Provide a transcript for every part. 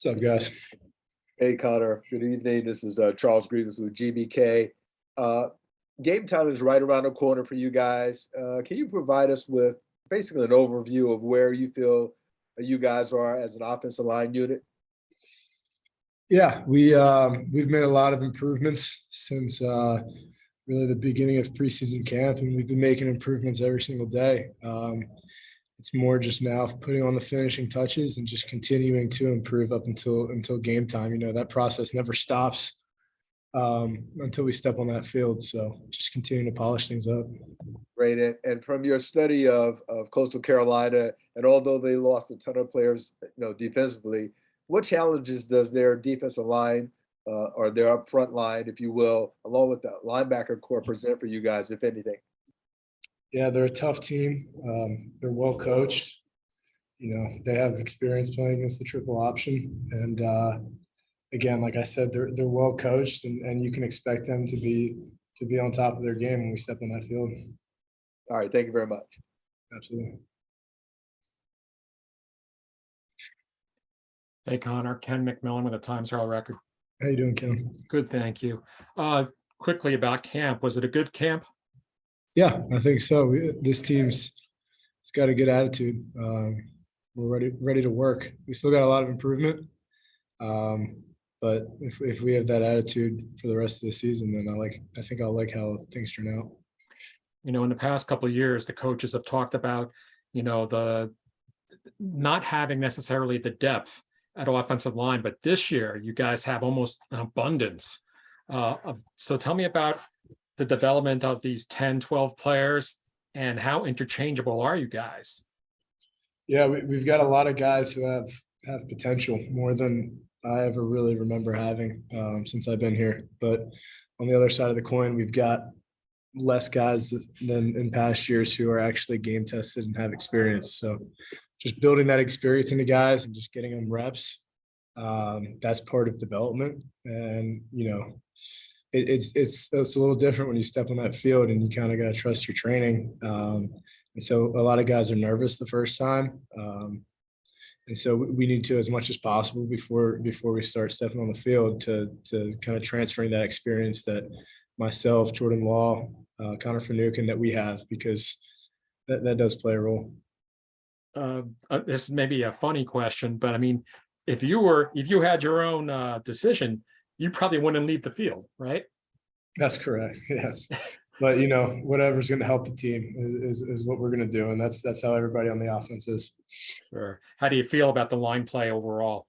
What's up, guys? Hey, Connor. Good evening. This is Charles Grievous with GBK. Uh, Game time is right around the corner for you guys. Can you provide us with basically an overview of where you feel you guys are as an offensive line unit? Yeah, we've made a lot of improvements since really the beginning of preseason camp, and we've been making improvements every single day. It's more just now putting on the finishing touches and just continuing to improve up until game time. You know, that process never stops until we step on that field. So just continuing to polish things up. Right. And from your study of Coastal Carolina, and although they lost a ton of players, defensively, what challenges does their defensive line or their up front line, if you will, along with the linebacker core present for you guys, if anything? Yeah, they're a tough team. They're well coached. You know, they have experience playing against the triple option. And again, like I said, they're well coached, and you can expect them to be on top of their game when we step on that field. All right. Thank you very much. Absolutely. Hey, Connor, Ken McMillan with the Times Herald Record. How you doing, Ken? Good, thank you. Quickly about camp, was it a good camp? Yeah, I think so. This team's it's got a good attitude. We're ready to work. We still got a lot of improvement, but if we have that attitude for the rest of the season, then I think I'll like how things turn out. You know, in the past couple of years, the coaches have talked about, the not having necessarily the depth at offensive line, but this year you guys have almost an abundance. So tell me about the development of these 10, 12 players and how interchangeable are you guys? Yeah, we've got a lot of guys who have potential, more than I ever really remember having since I've been here. But on the other side of the coin, we've got less guys than in past years who are actually game tested and have experience. So just building that experience into guys and just getting them reps, that's part of development. And it's a little different when you step on that field and you kind of got to trust your training. And so a lot of guys are nervous the first time. And so we need to, as much as possible before we start stepping on the field, to kind of transferring that experience that myself, Jordan Law, Connor Finucane, that we have, because that does play a role. This is maybe a funny question, but I mean, if you had your own decision, you probably wouldn't leave the field, right? That's correct. Yes. But whatever's going to help the team is what we're going to do, and that's how everybody on the offense is. Sure. How do you feel about the line play overall?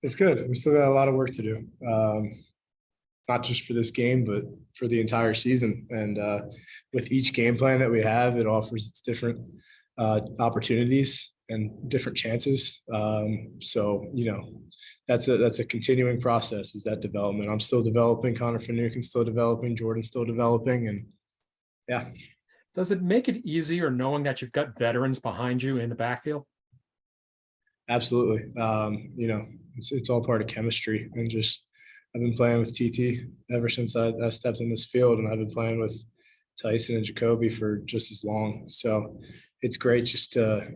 It's good. We still got a lot of work to do, not just for this game, but for the entire season. And with each game plan that we have, it offers its different opportunities and different chances. So that's a continuing process, is that development. I'm still developing, Connor Finucane still developing, Jordan's still developing, and yeah. Does it make it easier knowing that you've got veterans behind you in the backfield? Absolutely. It's all part of chemistry, and just I've been playing with TT ever since I stepped in this field, and I've been playing with Tyson and Jacoby for just as long. So it's great just to,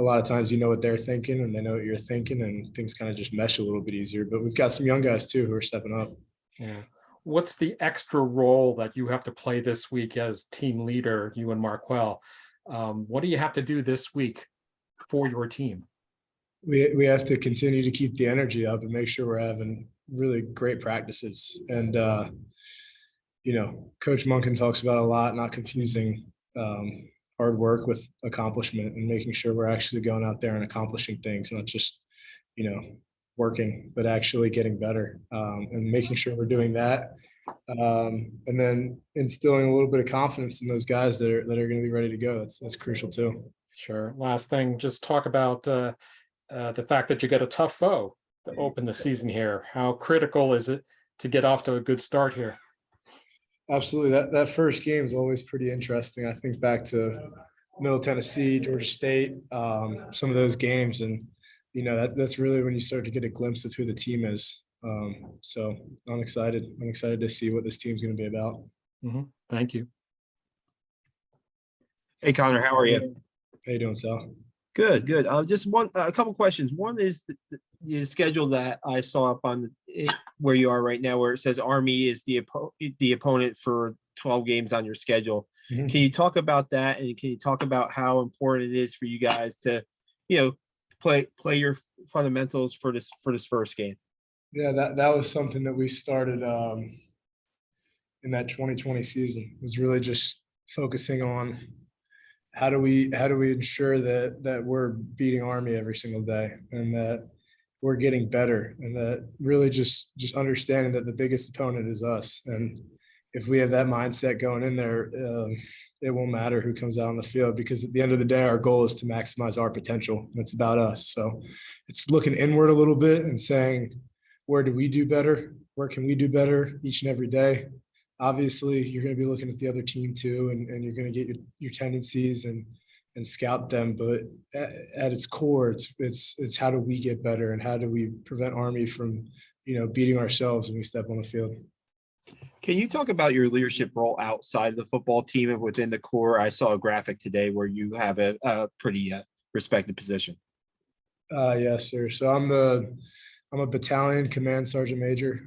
a lot of times what they're thinking and they know what you're thinking, and things kind of just mesh a little bit easier. But we've got some young guys too who are stepping up. Yeah. What's the extra role that you have to play this week as team leader, you and Marquel? What do you have to do this week for your team? We have to continue to keep the energy up and make sure we're having really great practices. And, Coach Monken talks about a lot, not confusing hard work with accomplishment, and making sure we're actually going out there and accomplishing things, not just, working, but actually getting better, and making sure we're doing that. And then instilling a little bit of confidence in those guys that are going to be ready to go. That's crucial too. Sure. Last thing, just talk about the fact that you get a tough foe to open the season here. How critical is it to get off to a good start here? Absolutely. That first game is always pretty interesting. I think back to Middle Tennessee, Georgia State, some of those games, and that's really when you start to get a glimpse of who the team is. So I'm excited. I'm excited to see what this team's going to be about. Thank you. Hey, Connor, how are you? How you doing, Sal? Good, good. Just a couple questions. One is the schedule that I saw up on where you are right now, where it says Army is the opponent for 12 games on your schedule. Mhm. Can you talk about that, and can you talk about how important it is for you guys to, play your fundamentals for this first game? Yeah, that was something that we started in that 2020 season. Was really just focusing on how do we ensure that we're beating Army every single day, and that we're getting better, and that really just understanding that the biggest opponent is us. And if we have that mindset going in there, it won't matter who comes out on the field, because at the end of the day, our goal is to maximize our potential. And it's about us. So it's looking inward a little bit and saying, where do we do better? Where can we do better each and every day? Obviously, you're going to be looking at the other team too, and you're going to get your tendencies and scout them. But at its core, it's how do we get better, and how do we prevent Army from beating ourselves when we step on the field. Can you talk about your leadership role outside of the football team and within the core? I saw a graphic today where you have a pretty respected position. Yes, sir. So I'm a battalion command sergeant major,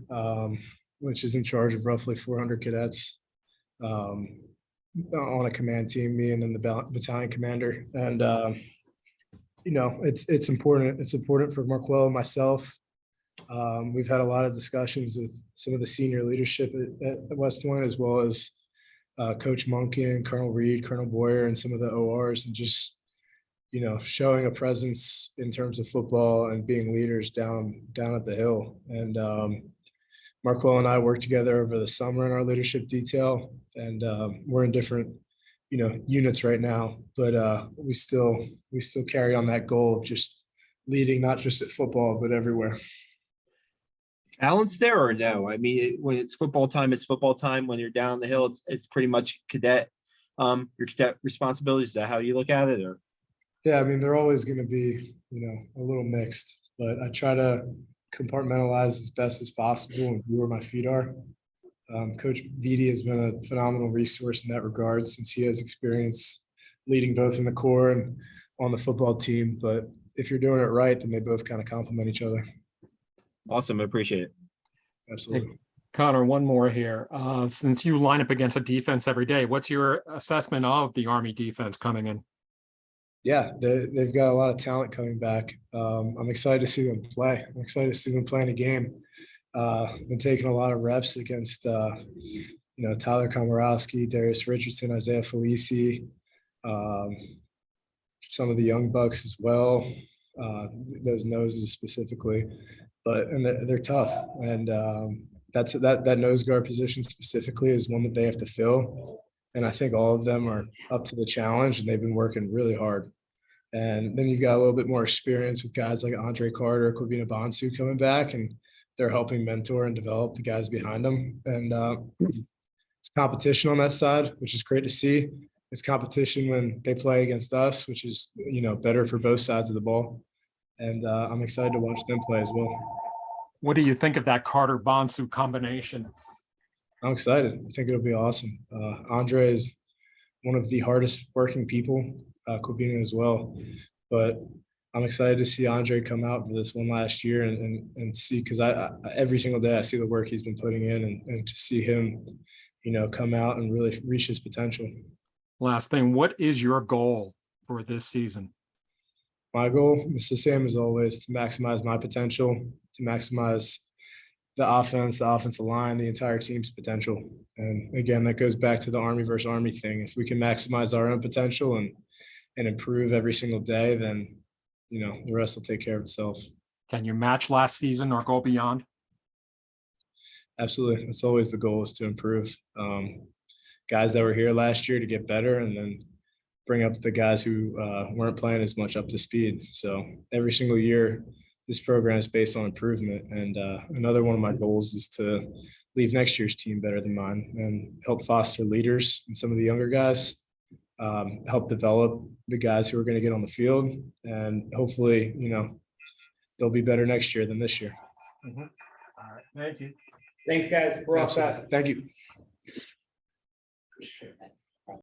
which is in charge of roughly 400 cadets on a command team, me and then the battalion commander. And it's important. It's important for Marquel and myself. We've had a lot of discussions with some of the senior leadership at West Point, as well as Coach Monken, Colonel Reed, Colonel Boyer, and some of the ORs, and just showing a presence in terms of football and being leaders down at the Hill. And Marquel and I worked together over the summer in our leadership detail, and we're in different units right now, but we still carry on that goal of just leading, not just at football but everywhere. Balance there or no? I mean, when it's football time, it's football time. When you're down the hill, it's pretty much cadet. Your cadet responsibilities. Is that how you look at it, or? Yeah, I mean, they're always going to be a little mixed, but I try to compartmentalize as best as possible and be where my feet are. Coach Vitti has been a phenomenal resource in that regard, since he has experience leading both in the core and on the football team. But if you're doing it right, then they both kind of complement each other. Awesome. I appreciate it. Absolutely. Hey, Connor, one more here. Since you line up against a defense every day, what's your assessment of the Army defense coming in? Yeah, they've got a lot of talent coming back. I'm excited to see them play. I'm excited to see them play in a game. Been taking a lot of reps against, Tyler Komorowski, Darius Richardson, Isaiah Felici, some of the young bucks as well, those noses specifically. And they're tough. And that nose guard position specifically is one that they have to fill. And I think all of them are up to the challenge, and they've been working really hard. And then you've got a little bit more experience with guys like Andre Carter, Corbina Bonsu coming back, and they're helping mentor and develop the guys behind them. And it's competition on that side, which is great to see. It's competition when they play against us, which is, better for both sides of the ball. And I'm excited to watch them play as well. What do you think of that Carter Bonsu combination? I'm excited. I think it'll be awesome. Andre is one of the hardest working people, Corbina as well. But I'm excited to see Andre come out for this one last year and see, because I every single day I see the work he's been putting in, and to see him, come out and really reach his potential. Last thing, what is your goal for this season? My goal is the same as always: to maximize my potential, to maximize the offense, the offensive line, the entire team's potential. And again, that goes back to the Army versus Army thing. If we can maximize our own potential and improve every single day, then the rest will take care of itself. Can you match last season or go beyond? Absolutely. That's always the goal, is to improve. Guys that were here last year to get better, and then bring up the guys who weren't playing as much up to speed. So every single year, this program is based on improvement. And another one of my goals is to leave next year's team better than mine, and help foster leaders in some of the younger guys, help develop the guys who are going to get on the field, and hopefully, they'll be better next year than this year. All right. Thank you. Thanks, guys. We're all set. Thank you.